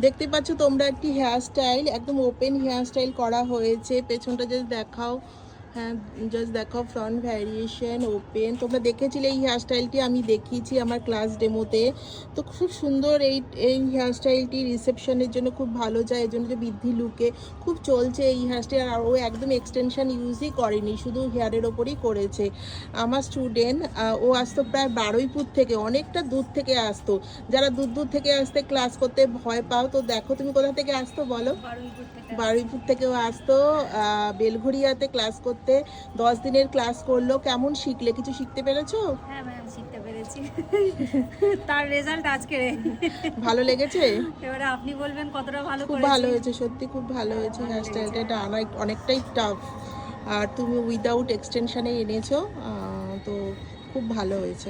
দেখতে পাচ্ছ তোমরা একটি হেয়ার স্টাইল, একদম ওপেন হেয়ার স্টাইল করা হয়েছে। পেছনটা জাস্ট দেখাও। হ্যাঁ, জাস্ট দেখাও, ফ্রন্ট ভ্যারিয়েশন ওপেন। তোমরা দেখেছিলে এই হেয়ার স্টাইলটি, আমি দেখিয়েছি আমার ক্লাস ডেমোতে। তো খুব সুন্দর এই এই হেয়ার স্টাইলটি রিসেপশনের জন্য খুব ভালো যায়, এর জন্য যে বৃদ্ধি লুকে খুব চলছে এই হেয়ার স্টাইল। আর ও একদম এক্সটেনশন ইউজই করেনি, শুধু হেয়ারের ওপরই করেছে। আমার স্টুডেন্ট, ও আসতো প্রায় বারুইপুর থেকে, অনেকটা দূর থেকে আসতো। যারা দূর দূর থেকে আসতে ক্লাস করতে ভয় পাও, তো দেখো তুমি কোথা থেকে আসতো বলো। বারুইপুর থেকেও আসতো বেলঘড়িয়াতে ক্লাস করতে। 10 দিনের ক্লাস করলো। কেমন শিখলে? কিছু শিখতে পেরেছো? হ্যাঁ ম্যাম, শিখতে পেরেছি। তার রেজাল্ট আজকে। ভালো লেগেছে? এবারে আপনি বলবেন কতটা ভালো খুব করেছি। ভালো হয়েছে, সত্যি খুব ভালো হয়েছে ভালো হেয়ার লেগেছে। স্টাইলটা। এটা অনেকটাই টাফ, আর তুমি উইদাউট এক্সটেনশানে এনেছো, তো খুব ভালো হয়েছে।